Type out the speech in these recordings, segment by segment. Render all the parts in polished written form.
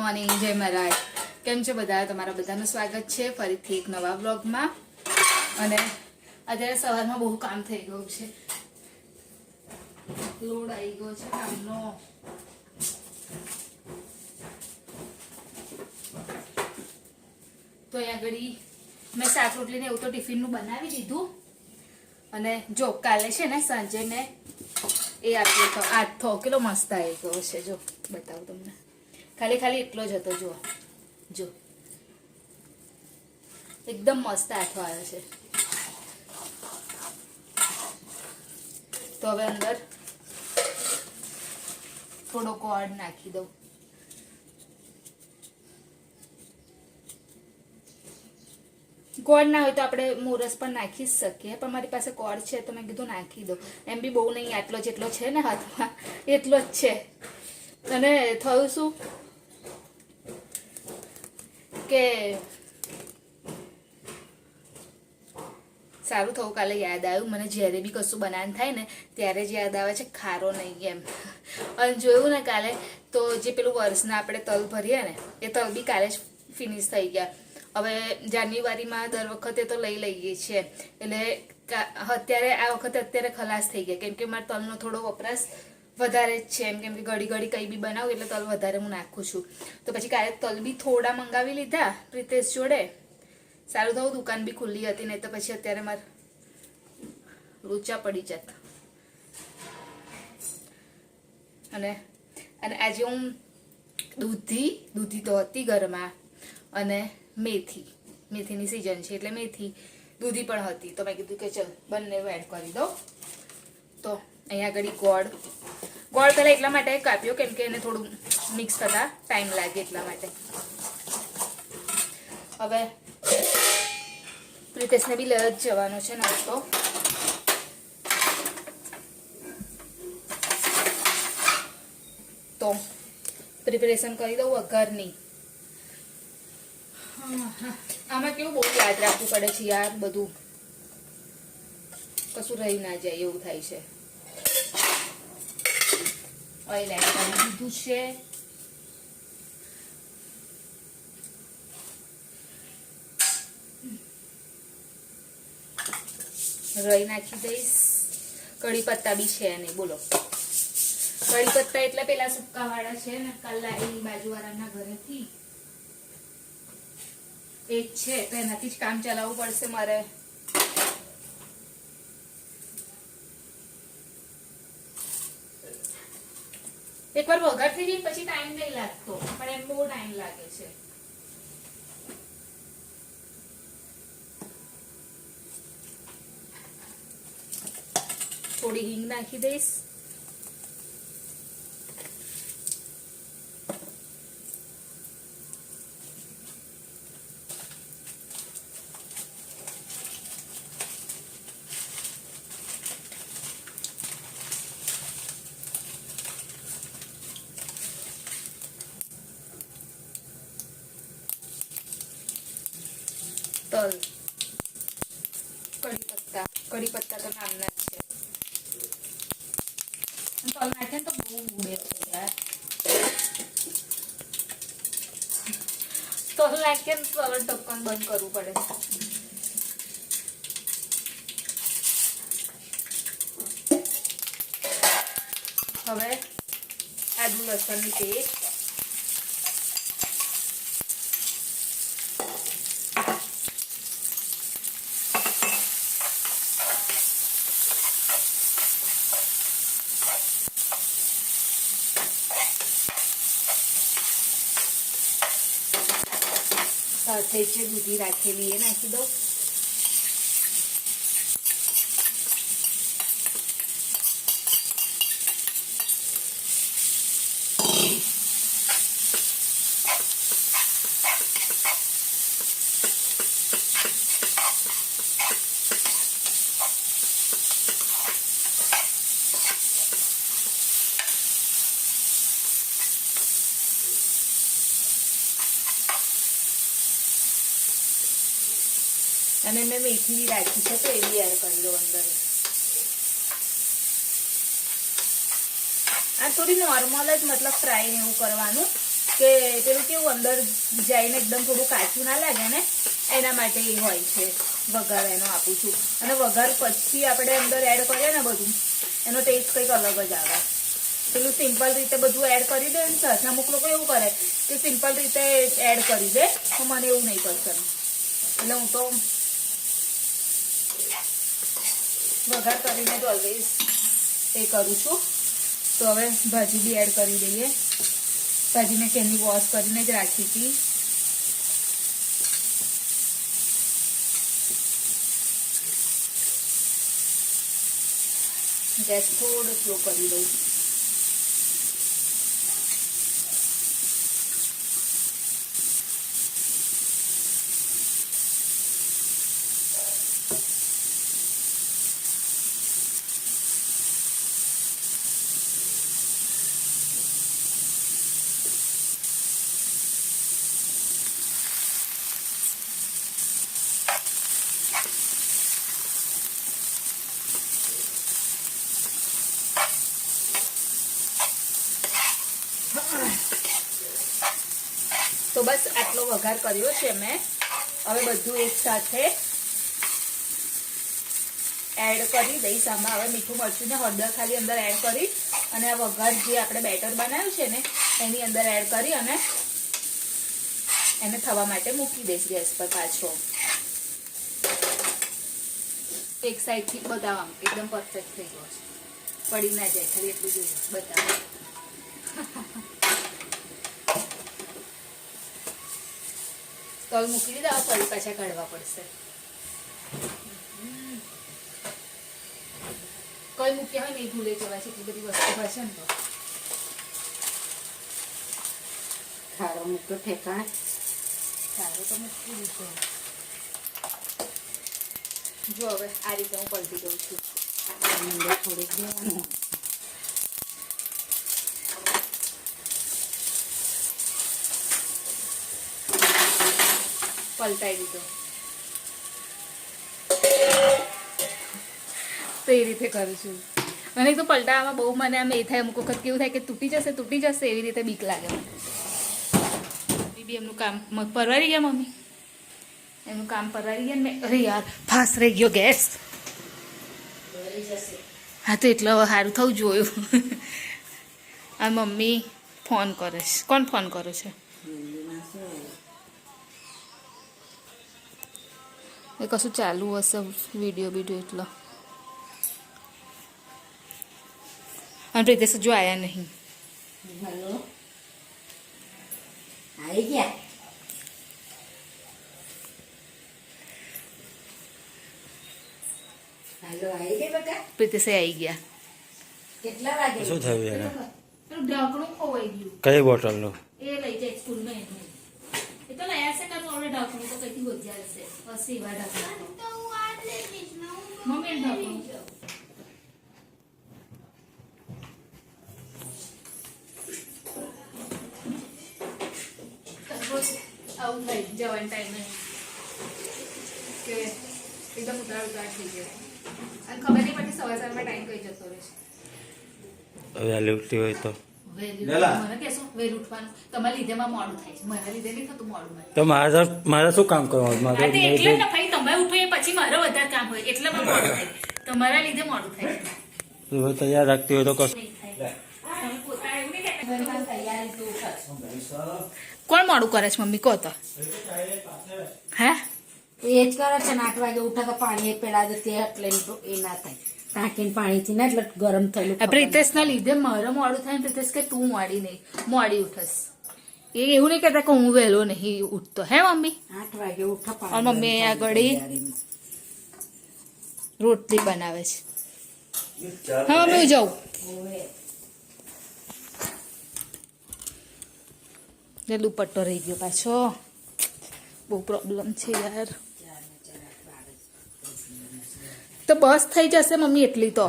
Morning, જય મહારાજ. કેમ છો બધા? તમારા બધાનું સ્વાગત છે ફરીથી એક નવા વ્લોગમાં. અને અત્યારે સવારમાં બહુ કામ થઈ ગયું છે, લોડ આવી ગયો છે કામનો. તો અહીંયા આગળ મેં શાક રોટલી ને એવું તો ટિફિનનું બનાવી દીધું. અને જો કાલે છે ને સાંજે મેં એ આપ્યો તો આથો કેટલો મસ્ત આવી ગયો છે. જો બતાવું તમને, ખાલી એટલો જ હતો. જો એકદમ મસ્ત આથો આવ્યો છે. તો હવે અંદર થોડો ગોળ નાખી દઉં. ગોળ ના હોય તો આપણે મોરસ પણ નાખી જ શકીએ, પણ મારી પાસે ગોળ છે તો મેં કીધું નાખી દઉં. એમ બી બહુ નહીં, આટલો જેટલો છે ને હાથમાં એટલો જ છે. અને થયું શું કે સારું થયું કાલે યાદ આવ્યું મને. જ્યારે બી કશું બનાવવાનું થાય ને ત્યારે જ યાદ આવે છે ખારો નહીં એમ. અને જોયું ને કાલે તો જે પેલું વર્ષના આપણે તલ ભરીએ ને એ તલ બી કાલે જ ફિનિશ થઈ ગયા. હવે જાન્યુઆરીમાં દર વખતે તો લઈ લઈએ છીએ, એટલે અત્યારે આ વખતે અત્યારે ખલાસ થઈ ગયા. કેમ કે મારા તલનો થોડો વપરાશ વધારે જ છે એમ, કેમ કે ઘડી ઘડી કંઈ બી બનાવું એટલે તલ વધારે હું નાખું છું. તો પછી કાલે તલ બી થોડા મંગાવી લીધા પ્રિતેશ જોડે. સારું થયું દુકાન બી ખુલ્લી હતી, નહીં તો પછી અત્યારે મારે રૂચા પડી જતા. અને આજે હું દૂધી તો હતી ઘરમાં, અને મેથીની સિઝન છે એટલે મેથી દૂધી પણ હતી. તો મેં કીધું કે ચલ બંને એડ કરી દો. તો અહીંયા આગળ ગોળ પહેલાં એટલા માટે કાપ્યો કેમ કે એને થોડું મિક્સ થતા ટાઈમ લાગે એટલા માટે. હવે પ્રિતેશને બી લઈ જ જવાનો છે નાસ્તો. તો પ્રિપેરેશન કરી દઉં વઘારની. આમાં કેવું બહુ યાદ રાખવું પડે છે યાર, બધું કશું રહી ના જાય એવું થાય છે. ઓઇલ એડ કરી દીધું છે. રાઈ નાખી દઈશ. કઢી પત્તા બી છે નહીં, બોલો. કઢી પત્તા એટલે પેલા સુક્કા વાળા છે ને, કલાઈ બાજુવાળાના ઘરેથી એ જ છે, તો એનાથી જ કામ ચલાવવું પડશે મારે. એકવાર વઘાર થઈ જાય પછી ટાઈમ નહીં લાગતો, પણ એમ બહુ ટાઈમ લાગે છે. થોડી હિંગ નાખી દઈશ. તલ, કઢી પત્તા તો નામના જ છે. તલ નાખે તો બહુ ઉડે છે યાર. તલ નાખે ને તો હવે ઢક્કન બંધ કરવું પડે. હવે આદુ લસણની પેસ્ટ, સાથે જે દૂધી રાખેલી એ નાખી દો. અને મેં મેથી બી રાખી છે તો એ બી એડ કરી દો અંદર. આ થોડી નોર્મલ જ મતલબ ફ્રાય એવું કરવાનું. કે પેલું કેવું અંદર જઈને એકદમ થોડું કાચું ના લાગે ને એના માટે એ હોય છે વઘાર એનો આપું છું. અને વઘાર પછી આપણે અંદર એડ કરીએ ને બધું એનો ટેસ્ટ કંઈક અલગ જ આવે. પેલું સિમ્પલ રીતે બધું એડ કરી દે ને સાથે અમુક લોકો એવું કરે કે સિમ્પલ રીતે એડ કરી દે, તો મને એવું નહીં પસંદ. એટલે હું તો વઘાર કરીને જ ઓલવેઝ એ કરું છું. તો હવે ભાજી બી એડ કરી દઈએ. ભાજી મેં કેની વોશ કરીને જ રાખી હતી. ગેસ થોડો સ્લો કરી દઉં. તો બસ આટલો વઘાર કર્યો છે મેં. હવે બધું એક સાથે એડ કરી દઈશ આમાં. હવે મીઠું મરચું ને હળદર ખાલી અંદર એડ કરી અને આ વઘાર જે આપણે બેટર બનાવ્યું છે ને એની અંદર એડ કરી અને એને થવા માટે મૂકી દઈશ ગેસ પર પાછો. એક સાઈડથી બતાવવા એકદમ પરફેક્ટ થઈ ગયો છે, પડી ના જાય, ખાલી એટલું જોઈએ બતાવવા. તલ મૂકી દીધા, ફરી પાછા કાઢવા પડશે. કઈ મૂક્યા હોય નહીં ભૂલે જવા છે, એટલી બધી વસ્તુ હશે ને. તો ખારો મૂક્યો ઠેકાણે. ખારો તો મૂકી દીધો. જો હવે આ રીતે હું પલટી દઉં છું. થોડીક દેવાનું. પલટાઈ દીધો. તો એ રીતે કરું છું. મને તો પલટાવામાં બહુ મને આમ એ થાય, અમુક વખત કેવું થાય કે તૂટી જશે એવી રીતે બીક લાગે મને. બી એમનું કામ પરવારી ગયા મમ્મી, એમનું કામ પરવારી ગયા ને. અરે યાર ફાસ રહી ગયો ગેસ. હા તો એટલે હવે સારું થવું જોયું. આ મમ્મી ફોન કરે છે. કોણ ફોન કરે છે? એ કશું ચાલુ હશે વિડીયો એટલો. અને પ્રીતેશ જો આયા નહીં. હેલો, આવી ગયા? હેલો, આવી ગઈ બેટા? પ્રીતેશે આવી ગયા. કેટલા વાગે? શું થયું એને? પેલું ઢાંકણું ખોવાઈ ગયું. કઈ બોટલનું? એ લઈ જાય સ્કૂલમાં એનું. એ તો લઈ આવશે કાં ઓર્ડર ઢાંકણું તો કઈથી વધ્યા હશે. બસ એવા ઢાંકણું. મમ્મી ઢાંકણું આવું થાય જવાના ટાઈમે કે એકદમ ઉતાર થઈ ગયો અને ખબર નહીં પડતી સવારમાં ટાઈમ કઈ જતો રહેશે. હવે આ લેવતી હોય તો મને કહેશો વહેલું ઉઠવાનું. તમારા લીધેમાં મોડું થાય છે, મારા લીધે નહીં થતું મોડું. તો મારે શું કામ કરવાનું? એટલે ને ભાઈ તમે ઉઠો એ પછી મારે વધારે કામ હોય એટલે મોડું થાય. તમારા લીધે મોડું થાય. તૈયાર રાખતી હોય તો કશું. કોણ મોડું કરે છે મમ્મી? કહો તો. હે એ જ કરે છે ને. 8 વાગે ઉઠા તો પાણી પેલા તે એટલે એ ના થાય. ટાંકીને પાણીથી ને એટલે ગરમ થયેલું. પ્રિતેશ ના લીધે મારે મોડું થાય. પ્રિતેશ કે તું મોડી નહીં, મોડી ઉઠસ. એ એવું નહીં કહેતા કે હું વહેલો નહીં ઉઠતો. હે મમ્મી? 8 વાગે ઉઠા. और मम्मी આગળ રોટલી બનાવે છે. હા મમ્મી હું જાઉં. દુપટ્ટો રહી ગયો પાછો. બહુ પ્રોબ્લેમ છે યાર. તો બસ થઈ જશે મમ્મી એટલી તો.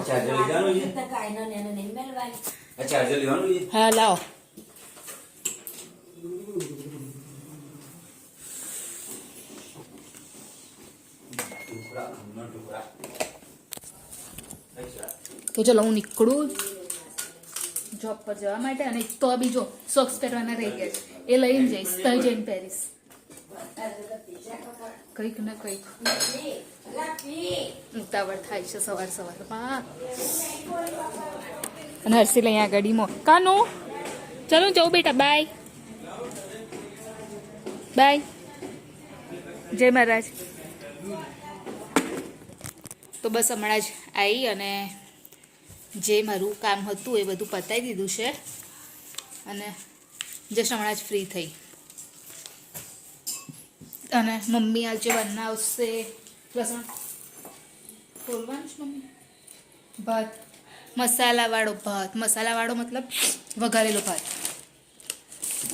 હા લાવો. તો ચલો હું નીકળું જોબ પર જવા માટે. અને તો બી જો સોક્સ પહેરવાના રહી ગયા છે. એ લઈને જઈશ ત્યાં જઈને પહેરીશ કંઈક ને કંઈક ઉતાવળ થાય છે સવાર સવારમાં અને હર્ષિલ અહીંયા ગાડીમાં કાનું ચાલો જાઉં બેટા બાય બાય જય મહારાજ તો બસ હમણાં જ આવી અને જે મારું કામ હતું એ બધું પતાવી દીધું છે અને જસ્ટ હમણાં જ ફ્રી થઈ અને મમ્મી આજે બનાવશે લસણ ખોલવાનું છે મમ્મી ભાત મસાલાવાળો ભાત મસાલાવાળો મતલબ વઘારેલો ભાત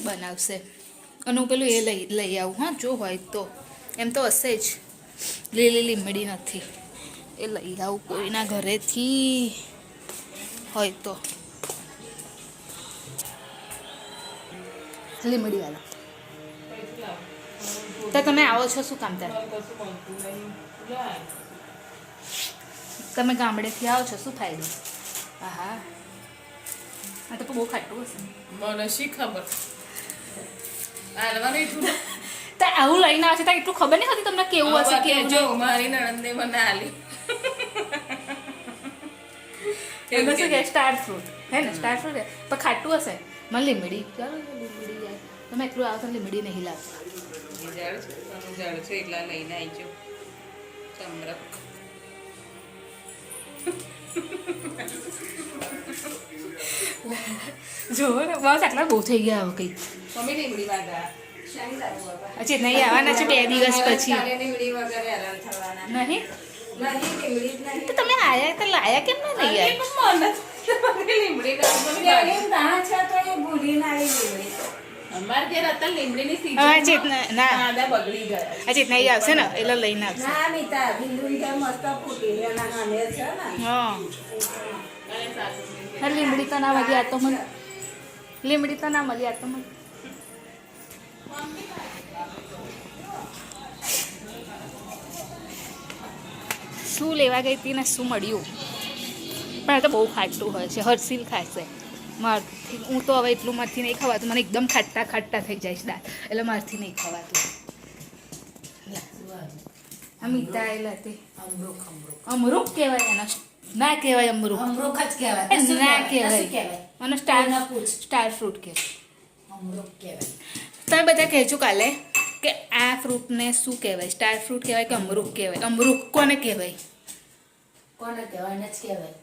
બનાવશે અને હું પેલું એ લઈ આવું હા જો હોય તો એમ તો હશે જ લીલી લીમડી નથી એ લઈ આવું કોઈના ઘરેથી હોય તો લીમડીવાળા તો તમે આવો છો શું કામ ત્યારે તમે ગામડેથી આવો છો શું ફાયદો હા આ તો બહુ ખાટું હશે મને શી ખબર હાલવાનું એટલું તો આવું લઈને આવશે તો એટલું ખબર નહીં હતી તમને કેવું હશે કેવું જો નહીં. મારી નણંદને મને આલી એમાં શું કે સ્ટાર ફ્રૂટ હે ને સ્ટાર ફ્રૂટ પણ ખાટું હશે મને લીમડી ચાલો લીમડી યાર તમે એટલું આવતો લીમડી નહીં લાવતા જાડ છે એટલા લઈને આવજો ચમરક જો ને બસ આટલા બહુ થઈ ગયા હવે કંઈ મમ્મી લીમડી વાગા હજી નહીં આવવાના છે 2 દિવસ પછી લીમડી વગર હેરાન થવાના નહીં નહીં લીમડી જ નહીં તો તમે આયા તો લાયા કેમ ના નહીં યાર લીમડી અમાર ઘેર હતા લીમડીની સીઝન હા ચેતના ના આદા બગડી ગયા આ ચેતના ઈ આવશે ને એટલે લઈને આવશે હા હા લીમડી તો ના મળી આ તો મને લીમડી તો ના મળી આ તો મને શું લેવા ગઈ હતી ને શું મળ્યું પણ આ તો બહુ ખાટું હોય છે હર્ષિલ ખાશે મારથી હું તો હવે એટલું મારથી નહીં ખવાતું મને એકદમ ખાટા ખાટા થઈ જાય છે દાળ એટલે મારથી નહીં ખવાતું મીઠા એલા તે અમરૂક કહેવાય એના ના કહેવાય અમરૂક અમરૂક જ કહેવાય ના શું કહેવાય કહેવાય અને સ્ટાર ના પૂછ. સ્ટાર ફ્રૂટ કહેવાય અમરૂક કહેવાય તમે બધા કહેજો કાલે કે આ ફ્રૂટને શું કહેવાય સ્ટાર ફ્રૂટ કહેવાય કે અમરૂક કહેવાય અમરૂક કોને કહેવાય કોને કહેવાય ને જ કહેવાય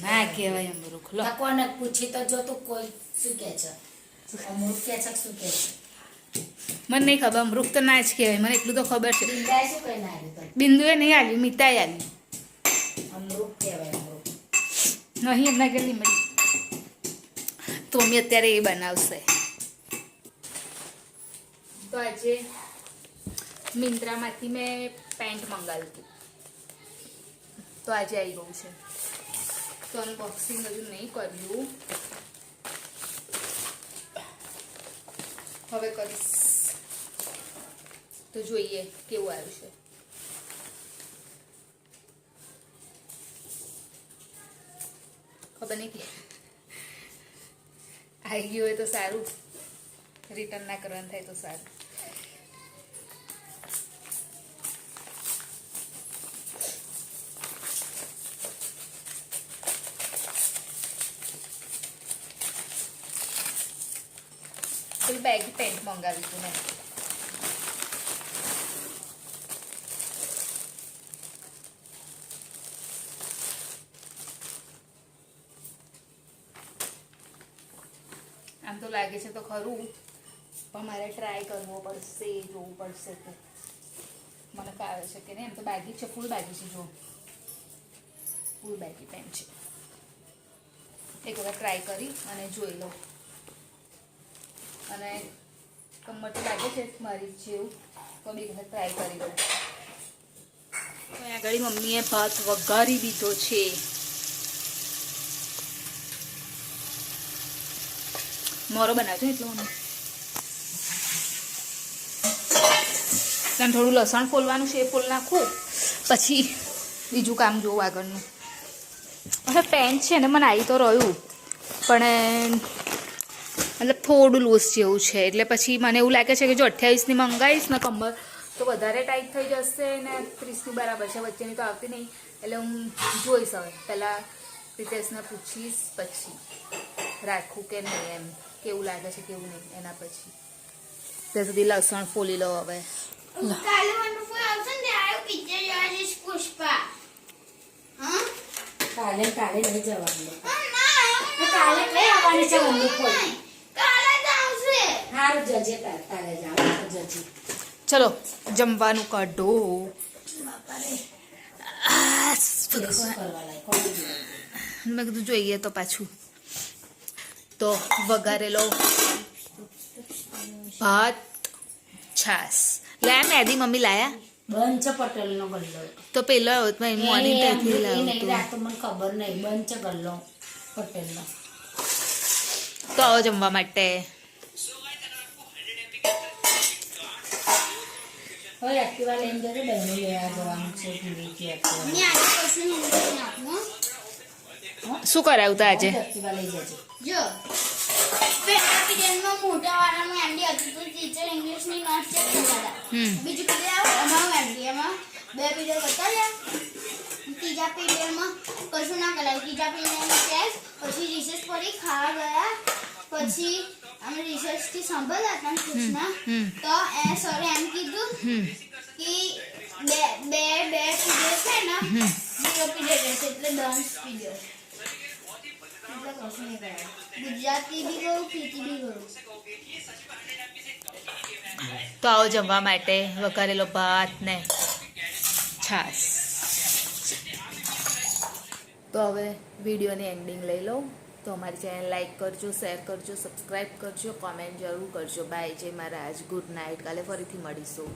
ના કહેવાય અમરૂક લો આ કોને પૂછી તો જો તું કોઈ શું કહે છે અમરૂક કહે છે કે શું કહે છે મને નહીં ખબર અમરૂક તો ના જ કહેવાય મને એટલું તો ખબર છે બિંદાએ શું કહીને આવ્યું તને? બિંદુએ નહીં આલ્યું મીતાએ આલ્યું અમરૂક કહેવાય અમરૂક નહીં એમના ઘેર લીમડી તો મમ્મી અત્યારે એ બનાવશે તો આજે મિંત્રામાંથી મેં પેન્ટ મંગાવ્યું હતું તો આજે આવી ગયું છે તો અનબોક્સિંગ હજુ નહીં કર્યું હવે કરીશ તો જોઈએ કેવું આવ્યું છે ખબર નહીં કે આવી ગયું હોય તો સારું રિટર્ન ના કરવાનું થાય તો સારું પેલું બેગી પેન્ટ મંગાવ્યું હતું મેં આમ તો લાગે છે તો ખરું પણ મારે ટ્રાય કરવો પડશે જોવું પડશે કે મને ફાવે છે કે નહીં એમ તો બેગી છે ફૂલ બેગી છે જો ફૂલ બેગી પેન્ટ છે એક વખત ટ્રાય કરી અને જોઈ લો અને કમર લાગે છે મારી જેવું તો બી વખત ટ્રાય કરી દઉં અહીંયા આગળ મમ્મીએ ભાત વઘારી દીધો છે મોરો બનાવજો એટલું મને ત્યાં થોડું લસણ ફોલવાનું છે એ ફોલ નાખું પછી બીજું કામ જોવું આગળનું હવે પેન્ટ છે ને મને આવી તો રહ્યું પણ મતલબ થોડું લૂઝ જેવું છે એટલે પછી મને એવું લાગે છે કે જો 28ની મંગાવીશ ને કમર તો વધારે ટાઈટ થઈ જશે ને 30ની બરાબર છે વચ્ચેની તો આવતી નહીં એટલે હું જોઈશ હવે પહેલાં પ્રિતેશને પૂછીશ પછી રાખું કે નહીં એમ કેવું લાગે છે કેવું નહીં એના પછી ત્યાં સુધી લસણ ફોલી લો હવે કાલે વન્ડરફુલ આવશે ને ત્યારે પિક્ચર જોવા જઈશ પુષ્પા હા કાલે નહીં જવાનું ના કાલે કઈ આવવાની છે વન્ડરફુલ કાલે જ આવશે સારું જજે કાલે જાવ જજે ચલો જમવાનું કાઢો શું કરવા લાય કોણ મેં કીધું જોઈએ તો પાછું તો વઘારેલો ભાત છાસ લાયા મેદી મમ્મી લાયા બંચ પટેલનો ગલ્લો તો પેલો મોર્નિંગ ત્યાંથી એ લાવ્યો નહીં રાત તો મને ખબર નહીં બંચ ગલ્લો પટેલનો તો આવો જમવા માટે હવે એક્ટિવા લઈને જજો બહેનો લેવા જવાનું છે ટીવી એક્ટિવા મેં આજે કશું નહીં નાખું શું કરાયું તા આજે એક્ટિવા લઈ જજો જો પહેલા પીરિયડમાં મોટા વાળાનું એમડી હતું તો ટીચર ઇંગ્લિશની નોટ ચેક કરતા હતા બીજું પીરિયડ અમારું એમડી એમાં 2 પીરિયડ બતાવ્યા ત્રીજા પીરિયડમાં કશું ના કરાયું ત્રીજા પીરિયડમાં ચેક પછી રિસર્ચ પડી ખાવા ગયા પછી અમે રિસર્ચથી સાંભળ્યા હતા સૂચના તો એ સરે એમ કીધું કે બે પીરિયડ છે ને 0 પીરિયડ રહેશે એટલે 10 પીરિયડ એટલે કશું નહીં કરાયું ગુજરાતી બી ગયું પીટી બી ગયું તો આવો જમવા માટે વઘારેલો ભાત ને છાસ તો હવે વિડીયોની એન્ડિંગ લઈ લઉં તો અમારી ચેનલ લાઈક કરજો શેર કરજો સબસ્ક્રાઈબ કરજો કોમેન્ટ જરૂર કરજો બાય જય મહારાજ ગુડ નાઇટ કાલે ફરીથી મળીશું